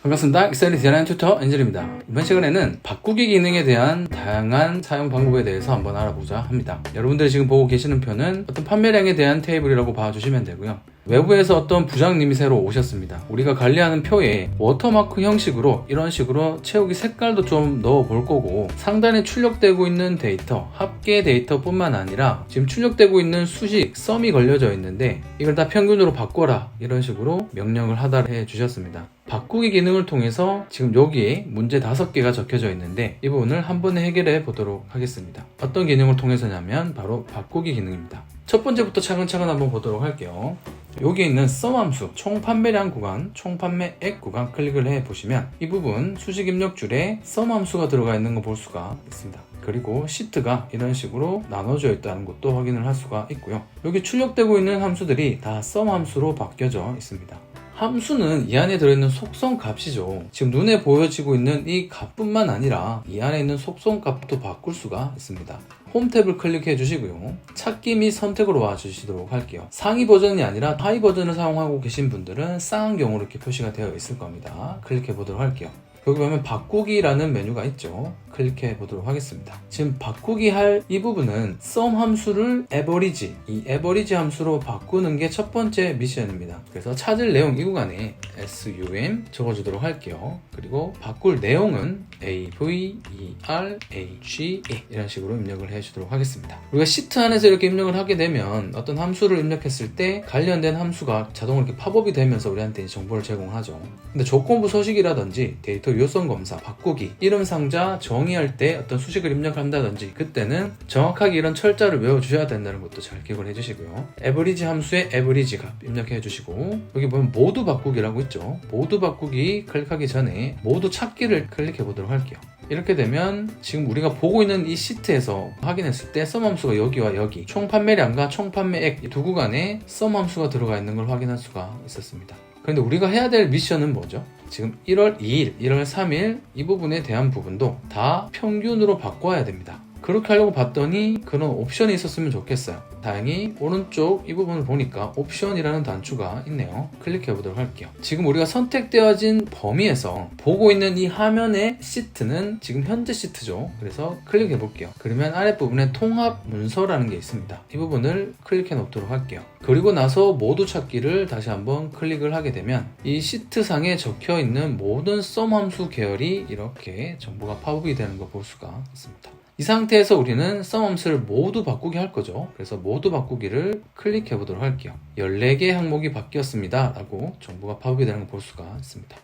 반갑습니다. 엑셀 디자인 튜터 엔젤입니다. 이번 시간에는 바꾸기 기능에 대한 다양한 사용 방법에 대해서 한번 알아보자 합니다. 여러분들이 지금 보고 계시는 표는 어떤 판매량에 대한 테이블이라고 봐주시면 되고요. 외부에서 어떤 부장님이 새로 오셨습니다. 우리가 관리하는 표에 워터마크 형식으로 이런 식으로 채우기 색깔도 좀 넣어 볼 거고, 상단에 출력되고 있는 데이터, 합계 데이터 뿐만 아니라 지금 출력되고 있는 수식, 썸이 걸려져 있는데 이걸 다 평균으로 바꿔라, 이런 식으로 명령을 하달해 주셨습니다. 바꾸기 기능을 통해서 지금 여기에 문제 5개가 적혀져 있는데 이 부분을 한 번에 해결해 보도록 하겠습니다. 어떤 기능을 통해서냐면 바로 바꾸기 기능입니다. 첫 번째부터 차근차근 한번 보도록 할게요. 여기에 있는 썸 함수, 총 판매량 구간, 총 판매액 구간 클릭을 해 보시면 이 부분 수식 입력줄에 썸 함수가 들어가 있는 거 볼 수가 있습니다. 그리고 시트가 이런 식으로 나눠져 있다는 것도 확인을 할 수가 있고요. 여기 출력되고 있는 함수들이 다 썸 함수로 바뀌어져 있습니다. 함수는 이 안에 들어있는 속성 값이죠. 지금 눈에 보여지고 있는 이 값뿐만 아니라 이 안에 있는 속성 값도 바꿀 수가 있습니다. 홈 탭을 클릭해 주시고요. 찾기 및 선택으로 와주시도록 할게요. 상위 버전이 아니라 하위 버전을 사용하고 계신 분들은 쌍안경으로 이렇게 표시가 되어 있을 겁니다. 클릭해 보도록 할게요. 여기 보면 바꾸기라는 메뉴가 있죠. 클릭해 보도록 하겠습니다. 지금 바꾸기 할 이 부분은 썸 함수를 에버리지, 이 에버리지 함수로 바꾸는 게 첫 번째 미션입니다. 그래서 찾을 내용 이 구간에 SUM 적어주도록 할게요. 그리고 바꿀 내용은 AVERAGE 이런 식으로 입력을 해주도록 하겠습니다. 우리가 시트 안에서 이렇게 입력을 하게 되면 어떤 함수를 입력했을 때 관련된 함수가 자동으로 이렇게 팝업이 되면서 우리한테 정보를 제공하죠. 근데 조건부 서식이라든지 데이터 유효성 검사, 바꾸기, 이름 상자 정의할 때 어떤 수식을 입력한다든지 그때는 정확하게 이런 철자를 외워주셔야 된다는 것도 잘 기억을 해주시고요. 에버리지 함수의 에버리지 값 입력해 주시고, 여기 보면 모두 바꾸기라고 있죠. 모두 바꾸기 클릭하기 전에 모두 찾기를 클릭해 보도록 할게요. 이렇게 되면 지금 우리가 보고 있는 이 시트에서 확인했을 때 썸 함수가 여기와 여기, 총 판매량과 총 판매액 이 두 구간에 썸 함수가 들어가 있는 걸 확인할 수가 있었습니다. 그런데 우리가 해야 될 미션은 뭐죠? 지금 1월 2일, 1월 3일 이 부분에 대한 부분도 다 평균으로 바꿔야 됩니다. 그렇게 하려고 봤더니 그런 옵션이 있었으면 좋겠어요. 다행히 오른쪽 이 부분을 보니까 옵션이라는 단추가 있네요. 클릭해 보도록 할게요. 지금 우리가 선택되어진 범위에서 보고 있는 이 화면의 시트는 지금 현재 시트죠. 그래서 클릭해 볼게요. 그러면 아랫부분에 통합 문서라는 게 있습니다. 이 부분을 클릭해 놓도록 할게요. 그리고 나서 모두 찾기를 다시 한번 클릭을 하게 되면 이 시트 상에 적혀 있는 모든 썸 함수 계열이 이렇게 정보가 팝업이 되는 거 볼 수가 있습니다. 이 상태에서 우리는 썸 함수를 모두 바꾸기 할 거죠. 그래서 모두 바꾸기를 클릭해 보도록 할게요. 14개 항목이 바뀌었습니다 라고 정보가 팝업이 되는 걸 볼 수가 있습니다.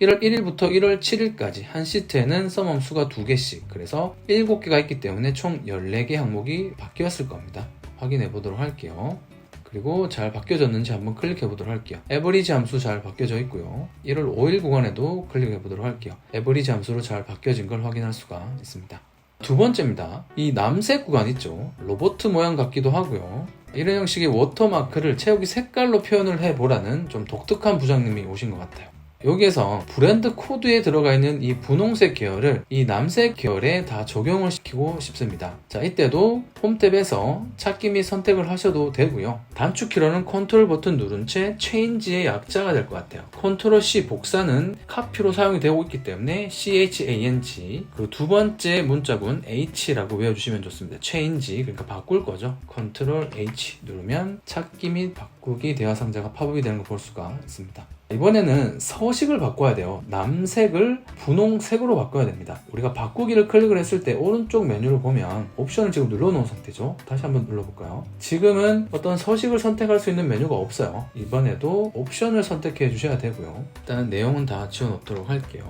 1월 1일부터 1월 7일까지 한 시트에는 썸 함수가 2개씩, 그래서 7개가 있기 때문에 총 14개 항목이 바뀌었을 겁니다. 확인해 보도록 할게요. 그리고 잘 바뀌어졌는지 한번 클릭해 보도록 할게요. 에버리지 함수 잘 바뀌어져 있고요. 1월 5일 구간에도 클릭해 보도록 할게요. 에버리지 함수로 잘 바뀌어진 걸 확인할 수가 있습니다. 두 번째입니다. 이 남색 구간 있죠. 로봇 모양 같기도 하고요. 이런 형식의 워터마크를 채우기 색깔로 표현을 해보라는 좀 독특한 부장님이 오신 것 같아요. 여기에서 브랜드 코드에 들어가 있는 이 분홍색 계열을 이 남색 계열에 다 적용을 시키고 싶습니다. 자, 이때도 홈 탭에서 찾기 및 선택을 하셔도 되고요. 단축키로는 컨트롤 버튼 누른 채 체인지의 약자가 될 것 같아요. 컨트롤 C 복사는 카피로 사용이 되고 있기 때문에 CHANG, 그리고 두 번째 문자군 H라고 외워주시면 좋습니다. 체인지, 그러니까 바꿀 거죠. 컨트롤 H 누르면 찾기 및 바꾸기 대화 상자가 팝업이 되는 걸 볼 수가 있습니다. 이번에는 서식을 바꿔야 돼요. 남색을 분홍색으로 바꿔야 됩니다. 우리가 바꾸기를 클릭을 했을 때 오른쪽 메뉴를 보면 옵션을 지금 눌러놓은 상태죠. 다시 한번 눌러볼까요? 지금은 어떤 서식을 선택할 수 있는 메뉴가 없어요. 이번에도 옵션을 선택해 주셔야 되고요. 일단 내용은 다 지워놓도록 할게요.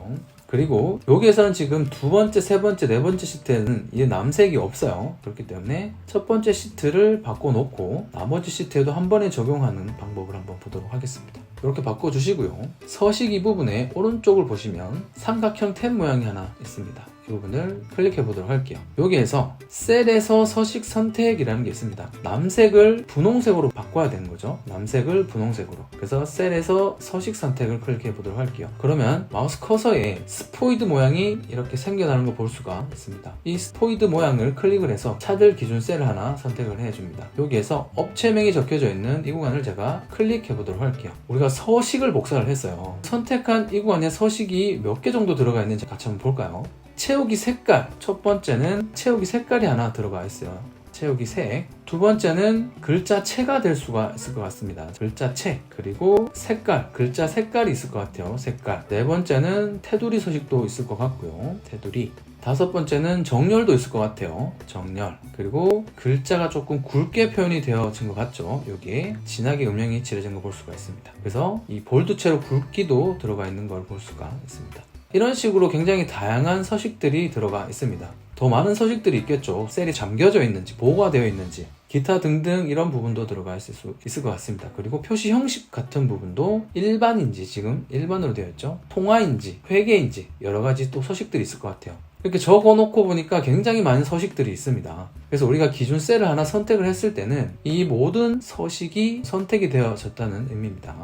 그리고 여기에서는 지금 두 번째, 세 번째, 네 번째 시트에는 이 남색이 없어요. 그렇기 때문에 첫 번째 시트를 바꿔놓고 나머지 시트에도 한 번에 적용하는 방법을 한번 보도록 하겠습니다. 이렇게 바꿔주시고요. 서식 이 부분에 오른쪽을 보시면 삼각형 탭 모양이 하나 있습니다. 이 부분을 클릭해 보도록 할게요. 여기에서 셀에서 서식 선택이라는 게 있습니다. 남색을 분홍색으로 바꿔야 되는 거죠. 남색을 분홍색으로. 그래서 셀에서 서식 선택을 클릭해 보도록 할게요. 그러면 마우스 커서에 스포이드 모양이 이렇게 생겨나는 거 볼 수가 있습니다. 이 스포이드 모양을 클릭을 해서 찾을 기준 셀을 하나 선택을 해줍니다. 여기에서 업체명이 적혀져 있는 이 구간을 제가 클릭해 보도록 할게요. 우리가 서식을 복사를 했어요. 선택한 이 구간에 서식이 몇 개 정도 들어가 있는지 같이 한번 볼까요? 채우기 색깔, 첫 번째는 채우기 색깔이 하나 들어가 있어요. 채우기 색. 두 번째는 글자체가 될 수가 있을 것 같습니다. 글자체. 그리고 색깔, 글자 색깔이 있을 것 같아요. 색깔. 네 번째는 테두리 서식도 있을 것 같고요. 테두리. 다섯 번째는 정렬도 있을 것 같아요. 정렬. 그리고 글자가 조금 굵게 표현이 되어진 것 같죠. 여기에 진하게 음영이 칠해진 거 볼 수가 있습니다. 그래서 이 볼드체로 굵기도 들어가 있는 걸 볼 수가 있습니다. 이런 식으로 굉장히 다양한 서식들이 들어가 있습니다. 더 많은 서식들이 있겠죠. 셀이 잠겨져 있는지, 보호가 되어 있는지, 기타 등등 이런 부분도 들어가 있을 수 있을 것 같습니다. 그리고 표시 형식 같은 부분도 일반인지, 지금 일반으로 되어 있죠. 통화인지, 회계인지 여러 가지 또 서식들이 있을 것 같아요. 이렇게 적어놓고 보니까 굉장히 많은 서식들이 있습니다. 그래서 우리가 기준 셀을 하나 선택을 했을 때는 이 모든 서식이 선택이 되어졌다는 의미입니다.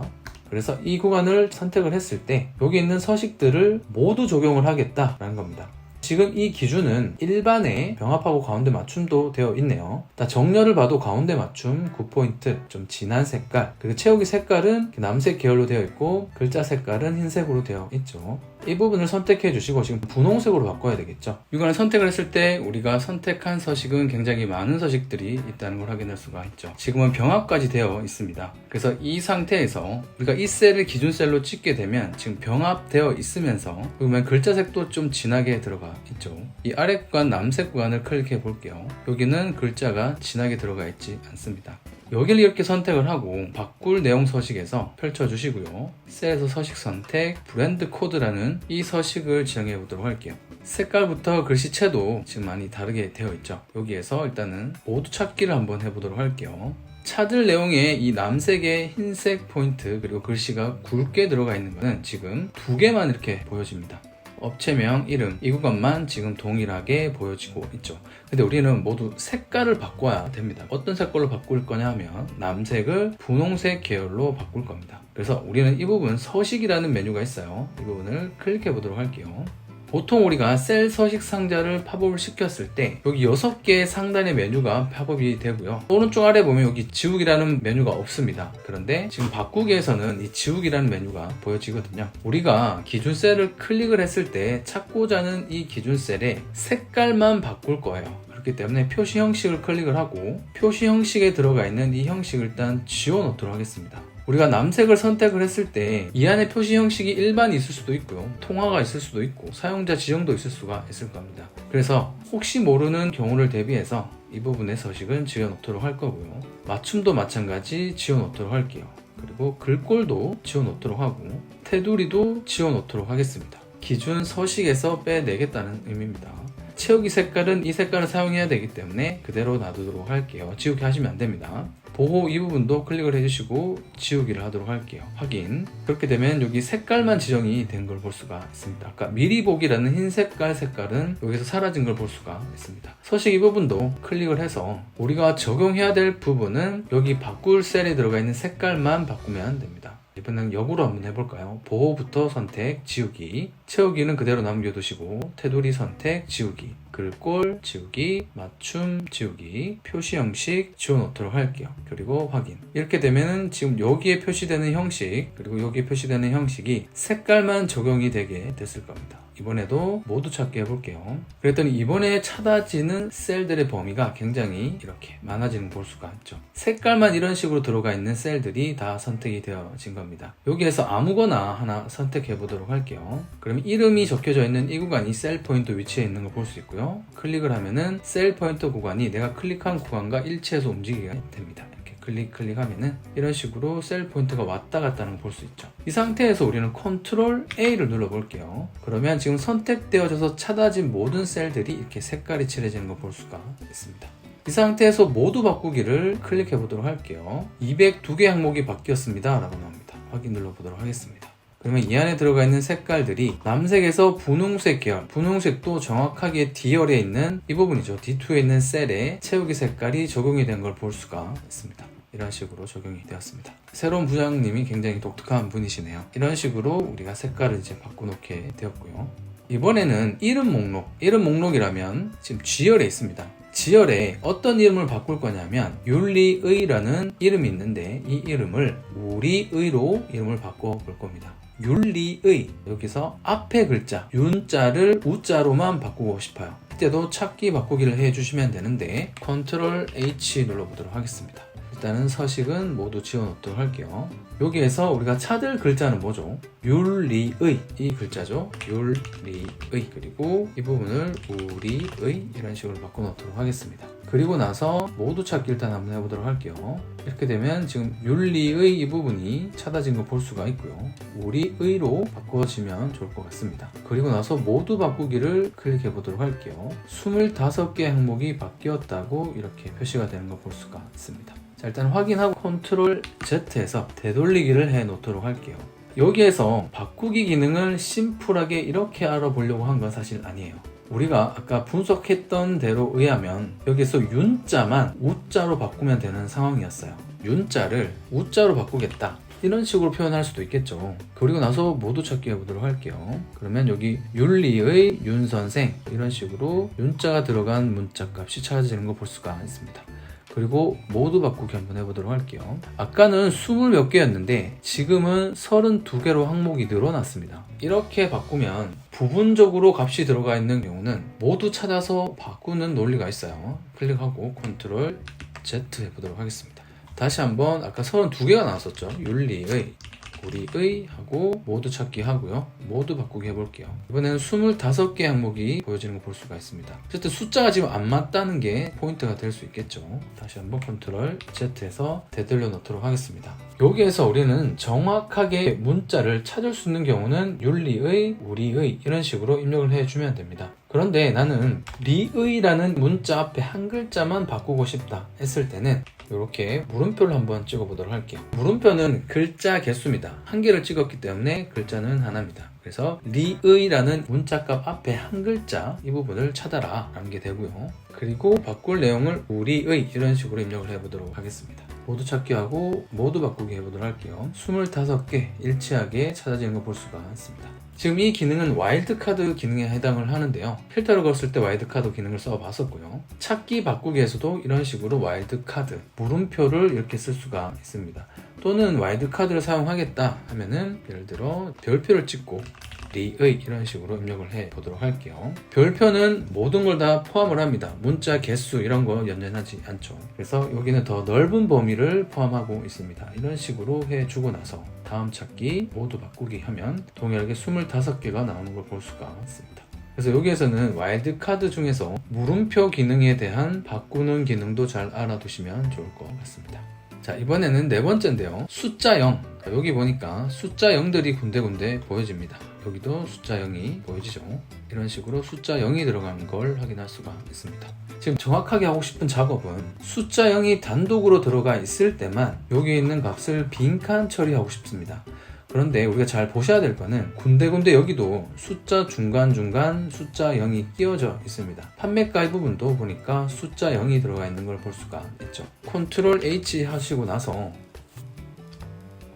그래서 이 구간을 선택을 했을 때 여기 있는 서식들을 모두 적용을 하겠다라는 겁니다. 지금 이 기준은 일반의 병합하고 가운데 맞춤도 되어 있네요. 정렬을 봐도 가운데 맞춤 9포인트, 좀 진한 색깔, 그리고 채우기 색깔은 남색 계열로 되어 있고 글자 색깔은 흰색으로 되어 있죠. 이 부분을 선택해 주시고 지금 분홍색으로 바꿔야 되겠죠. 이거는 선택을 했을 때 우리가 선택한 서식은 굉장히 많은 서식들이 있다는 걸 확인할 수가 있죠. 지금은 병합까지 되어 있습니다. 그래서 이 상태에서 우리가 이 셀을 기준 셀로 찍게 되면 지금 병합되어 있으면서 그러면 글자색도 좀 진하게 들어가 있죠. 이 아래 구간 남색 구간을 클릭해 볼게요. 여기는 글자가 진하게 들어가 있지 않습니다. 여기를 이렇게 선택을 하고 바꿀 내용 서식에서 펼쳐주시고요. 셀에서 서식 선택, 브랜드 코드라는 이 서식을 지정해 보도록 할게요. 색깔부터 글씨체도 지금 많이 다르게 되어 있죠. 여기에서 일단은 모두 찾기를 한번 해보도록 할게요. 찾을 내용에 이 남색의 흰색 포인트 그리고 글씨가 굵게 들어가 있는 것은 지금 두 개만 이렇게 보여집니다. 업체명, 이름 이 구간만 지금 동일하게 보여지고 있죠. 근데 우리는 모두 색깔을 바꿔야 됩니다. 어떤 색깔로 바꿀 거냐 하면 남색을 분홍색 계열로 바꿀 겁니다. 그래서 우리는 이 부분 서식이라는 메뉴가 있어요. 이 부분을 클릭해 보도록 할게요. 보통 우리가 셀 서식 상자를 팝업을 시켰을 때 여기 6개의 상단의 메뉴가 팝업이 되고요. 오른쪽 아래 보면 여기 지우기라는 메뉴가 없습니다. 그런데 지금 바꾸기에서는 이 지우기라는 메뉴가 보여지거든요. 우리가 기준 셀을 클릭을 했을 때 찾고자 하는 이 기준 셀의 색깔만 바꿀 거예요. 그렇기 때문에 표시 형식을 클릭을 하고 표시 형식에 들어가 있는 이 형식을 일단 지워놓도록 하겠습니다. 우리가 남색을 선택을 했을 때 이 안에 표시 형식이 일반이 있을 수도 있고요. 통화가 있을 수도 있고 사용자 지정도 있을 수가 있을 겁니다. 그래서 혹시 모르는 경우를 대비해서 이 부분의 서식은 지워놓도록 할 거고요. 맞춤도 마찬가지 지워놓도록 할게요. 그리고 글꼴도 지워놓도록 하고 테두리도 지워놓도록 하겠습니다. 기준 서식에서 빼내겠다는 의미입니다. 채우기 색깔은 이 색깔을 사용해야 되기 때문에 그대로 놔두도록 할게요. 지우기 하시면 안 됩니다. 보호 이 부분도 클릭을 해주시고 지우기를 하도록 할게요. 확인. 그렇게 되면 여기 색깔만 지정이 된 걸 볼 수가 있습니다. 아까 미리 보기라는 흰 색깔은 여기서 사라진 걸 볼 수가 있습니다. 서식 이 부분도 클릭을 해서 우리가 적용해야 될 부분은 여기 바꿀 셀에 들어가 있는 색깔만 바꾸면 됩니다. 이번엔 역으로 한번 해볼까요? 보호부터 선택, 지우기. 채우기는 그대로 남겨두시고 테두리 선택, 지우기. 글꼴, 지우기, 맞춤, 지우기, 표시 형식 지워놓도록 할게요. 그리고 확인. 이렇게 되면은 지금 여기에 표시되는 형식 그리고 여기에 표시되는 형식이 색깔만 적용이 되게 됐을 겁니다. 이번에도 모두 찾기 해볼게요. 그랬더니 이번에 찾아지는 셀들의 범위가 굉장히 이렇게 많아지는 걸 볼 수가 있죠. 색깔만 이런 식으로 들어가 있는 셀들이 다 선택이 되어진 겁니다. 여기에서 아무거나 하나 선택해 보도록 할게요. 그러면 이름이 적혀져 있는 이 구간이 셀 포인트 위치에 있는 걸 볼 수 있고요. 클릭을 하면은 셀 포인트 구간이 내가 클릭한 구간과 일치해서 움직이게 됩니다. 클릭하면은 이런 식으로 셀 포인트가 왔다 갔다 하는 걸 볼 수 있죠. 이 상태에서 우리는 컨트롤 A를 눌러 볼게요. 그러면 지금 선택되어져서 찾아진 모든 셀들이 이렇게 색깔이 칠해지는 걸 볼 수가 있습니다. 이 상태에서 모두 바꾸기를 클릭해 보도록 할게요. 202개 항목이 바뀌었습니다 라고 나옵니다. 확인 눌러 보도록 하겠습니다. 그러면 이 안에 들어가 있는 색깔들이 남색에서 분홍색 계열, 분홍색도 정확하게 D열에 있는 이 부분이죠. D2에 있는 셀에 채우기 색깔이 적용이 된 걸 볼 수가 있습니다. 이런 식으로 적용이 되었습니다. 새로운 부장님이 굉장히 독특한 분이시네요. 이런 식으로 우리가 색깔을 이제 바꿔놓게 되었고요. 이번에는 이름 목록이라면 지금 G열에 있습니다. G열에 어떤 이름을 바꿀 거냐면 윤리의라는 이름이 있는데 이 이름을 우리의로 이름을 바꿔볼 겁니다. 윤리의, 여기서 앞에 글자 윤자를 우자로만 바꾸고 싶어요. 이때도 찾기 바꾸기를 해주시면 되는데 컨트롤 H 눌러보도록 하겠습니다. 일단은 서식은 모두 지워놓도록 할게요. 여기에서 우리가 찾을 글자는 뭐죠? 윤리의, 이 글자죠. 윤리의, 그리고 이 부분을 우리의 이런 식으로 바꿔놓도록 하겠습니다. 그리고 나서 모두 찾기 일단 한번 해보도록 할게요. 이렇게 되면 지금 윤리의 이 부분이 찾아진 거 볼 수가 있고요. 우리의로 바꿔지면 좋을 것 같습니다. 그리고 나서 모두 바꾸기를 클릭해 보도록 할게요. 25개 항목이 바뀌었다고 이렇게 표시가 되는 거 볼 수가 있습니다. 자, 일단 확인하고 컨트롤 Z에서 되돌리기를 해 놓도록 할게요. 여기에서 바꾸기 기능을 심플하게 이렇게 알아보려고 한 건 사실 아니에요. 우리가 아까 분석했던 대로 의하면 여기서 윤자만 우자로 바꾸면 되는 상황이었어요. 윤자를 우자로 바꾸겠다, 이런 식으로 표현할 수도 있겠죠. 그리고 나서 모두 찾기 해보도록 할게요. 그러면 여기 윤리의 윤선생, 이런 식으로 윤자가 들어간 문자 값이 찾아지는 거 볼 수가 있습니다. 그리고 모두 바꾸기 한번 해보도록 할게요. 아까는 20몇 개였는데 지금은 32개로 항목이 늘어났습니다. 이렇게 바꾸면 부분적으로 값이 들어가 있는 경우는 모두 찾아서 바꾸는 논리가 있어요. 클릭하고 컨트롤 Z 해보도록 하겠습니다. 다시 한번 아까 32개가 나왔었죠. 윤리의, 우리의 하고 모두 찾기 하고요. 모두 바꾸기 해볼게요. 이번에는 25개 항목이 보여지는 거 볼 수가 있습니다. 어쨌든 숫자가 지금 안 맞다는 게 포인트가 될 수 있겠죠. 다시 한번 컨트롤 Z에서 되돌려 놓도록 하겠습니다. 여기에서 우리는 정확하게 문자를 찾을 수 있는 경우는 윤리의, 우리의 이런 식으로 입력을 해주면 됩니다. 그런데 나는 리의라는 문자 앞에 한 글자만 바꾸고 싶다 했을 때는 이렇게 물음표를 한번 찍어보도록 할게요. 물음표는 글자 개수입니다. 한 개를 찍었기 때문에 글자는 하나입니다. 그래서 리의라는 문자값 앞에 한 글자, 이 부분을 찾아라 라는 게 되고요. 그리고 바꿀 내용을 우리의 이런 식으로 입력을 해보도록 하겠습니다. 모두 찾기 하고 모두 바꾸기 해보도록 할게요. 25개 일치하게 찾아지는 거 볼 수가 있습니다. 지금 이 기능은 와일드카드 기능에 해당을 하는데요. 필터를 걸었을 때 와일드카드 기능을 써봤었고요. 찾기 바꾸기에서도 이런 식으로 와일드카드, 물음표를 이렇게 쓸 수가 있습니다. 또는 와일드카드를 사용하겠다 하면은 예를 들어 별표를 찍고 리의 이런 식으로 입력을 해 보도록 할게요. 별표는 모든 걸 다 포함을 합니다. 문자 개수 이런 거 연연하지 않죠. 그래서 여기는 더 넓은 범위를 포함하고 있습니다. 이런 식으로 해주고 나서 다음 찾기 모두 바꾸기 하면 동일하게 25개가 나오는 걸 볼 수가 있습니다. 그래서 여기에서는 와일드카드 중에서 물음표 기능에 대한 바꾸는 기능도 잘 알아두시면 좋을 것 같습니다. 자, 이번에는 네 번째인데요. 숫자 0. 여기 보니까 숫자 0들이 군데군데 보여집니다. 여기도 숫자 0이 보여지죠. 이런 식으로 숫자 0이 들어가는 걸 확인할 수가 있습니다. 지금 정확하게 하고 싶은 작업은 숫자 0이 단독으로 들어가 있을 때만 여기 있는 값을 빈칸 처리하고 싶습니다. 그런데 우리가 잘 보셔야 될 거는 군데군데 여기도 숫자 중간중간 숫자 0이 끼워져 있습니다. 판매가 이 부분도 보니까 숫자 0이 들어가 있는 걸 볼 수가 있죠. 컨트롤 H 하시고 나서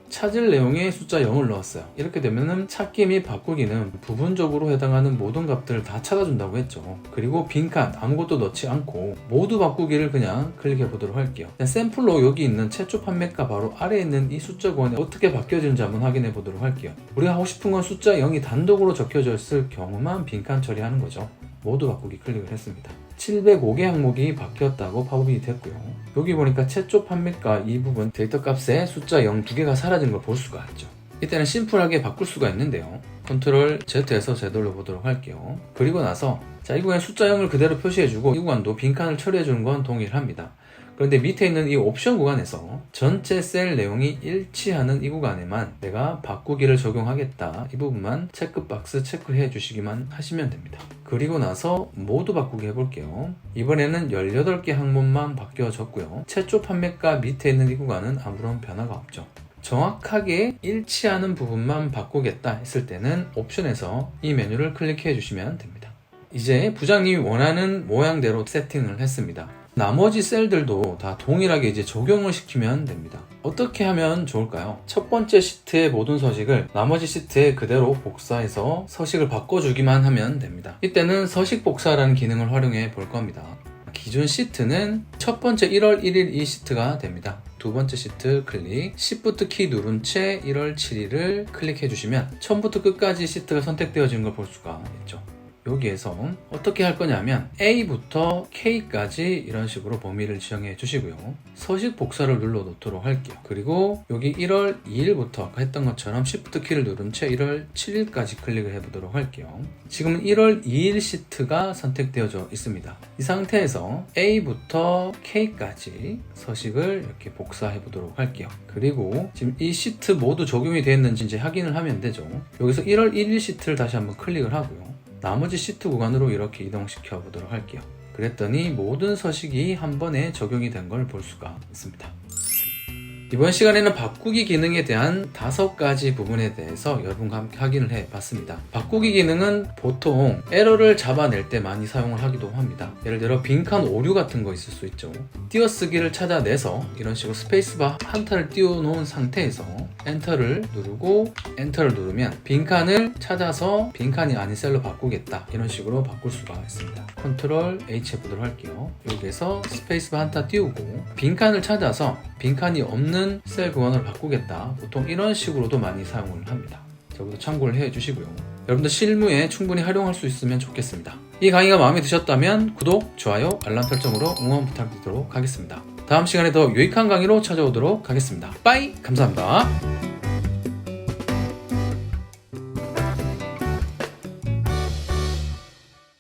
찾을 내용에 숫자 0을 넣었어요. 이렇게 되면은 찾기 및 바꾸기는 부분적으로 해당하는 모든 값들을 다 찾아준다고 했죠. 그리고 빈칸 아무것도 넣지 않고 모두 바꾸기를 그냥 클릭해 보도록 할게요. 샘플로 여기 있는 최초 판매가 바로 아래에 있는 이 숫자 구간이 어떻게 바뀌어지는지 한번 확인해 보도록 할게요. 우리가 하고 싶은 건 숫자 0이 단독으로 적혀져 있을 경우만 빈칸 처리하는 거죠. 모두 바꾸기 클릭을 했습니다. 705개 항목이 바뀌었다고 팝업이 됐고요. 여기 보니까 최초 판매가 이 부분 데이터 값에 숫자 0 2개가 사라진 걸 볼 수가 있죠. 이때는 심플하게 바꿀 수가 있는데요. 컨트롤 Z에서 되돌려 보도록 할게요. 그리고 나서 이 구간에 숫자 0을 그대로 표시해주고 이 구간도 빈칸을 처리해주는 건 동일합니다. 그런데 밑에 있는 이 옵션 구간에서 전체 셀 내용이 일치하는 이 구간에만 내가 바꾸기를 적용하겠다, 이 부분만 체크박스 체크해 주시기만 하시면 됩니다. 그리고 나서 모두 바꾸기 해볼게요. 이번에는 18개 항목만 바뀌어졌고요. 최초 판매가 밑에 있는 이 구간은 아무런 변화가 없죠. 정확하게 일치하는 부분만 바꾸겠다 했을 때는 옵션에서 이 메뉴를 클릭해 주시면 됩니다. 이제 부장님이 원하는 모양대로 세팅을 했습니다. 나머지 셀들도 다 동일하게 이제 적용을 시키면 됩니다. 어떻게 하면 좋을까요? 첫 번째 시트의 모든 서식을 나머지 시트에 그대로 복사해서 서식을 바꿔주기만 하면 됩니다. 이때는 서식 복사라는 기능을 활용해 볼 겁니다. 기존 시트는 첫 번째 1월 1일 이 시트가 됩니다. 두 번째 시트 클릭, Shift 키 누른 채 1월 7일을 클릭해 주시면 처음부터 끝까지 시트가 선택되어진 걸 볼 수가 있죠. 여기에서 어떻게 할 거냐면 A부터 K까지 이런 식으로 범위를 지정해 주시고요. 서식 복사를 눌러 놓도록 할게요. 그리고 여기 1월 2일부터 아까 했던 것처럼 Shift 키를 누른 채 1월 7일까지 클릭을 해 보도록 할게요. 지금은 1월 2일 시트가 선택되어져 있습니다. 이 상태에서 A부터 K까지 서식을 이렇게 복사해 보도록 할게요. 그리고 지금 이 시트 모두 적용이 되었는지 이제 확인을 하면 되죠. 여기서 1월 1일 시트를 다시 한번 클릭을 하고요. 나머지 시트 구간으로 이렇게 이동시켜 보도록 할게요. 그랬더니 모든 서식이 한 번에 적용이 된 걸 볼 수가 있습니다. 이번 시간에는 바꾸기 기능에 대한 5가지 부분에 대해서 여러분과 함께 확인을 해 봤습니다. 바꾸기 기능은 보통 에러를 잡아낼 때 많이 사용을 하기도 합니다. 예를 들어 빈칸 오류 같은 거 있을 수 있죠. 띄어쓰기를 찾아내서 이런 식으로 스페이스바 한타를 띄워 놓은 상태에서 엔터를 누르고 엔터를 누르면 빈칸을 찾아서 빈칸이 아닌 셀로 바꾸겠다, 이런 식으로 바꿀 수가 있습니다. 컨트롤 H 해보도록 할게요. 여기에서 스페이스바 한타 띄우고 빈칸을 찾아서 빈칸이 없는 셀 구간으로 바꾸겠다, 보통 이런 식으로도 많이 사용을 합니다. 저것도 참고를 해 주시고요. 여러분들 실무에 충분히 활용할 수 있으면 좋겠습니다. 이 강의가 마음에 드셨다면 구독, 좋아요, 알람 설정으로 응원 부탁드리도록 하겠습니다. 다음 시간에 더 유익한 강의로 찾아오도록 하겠습니다. 빠이! 감사합니다.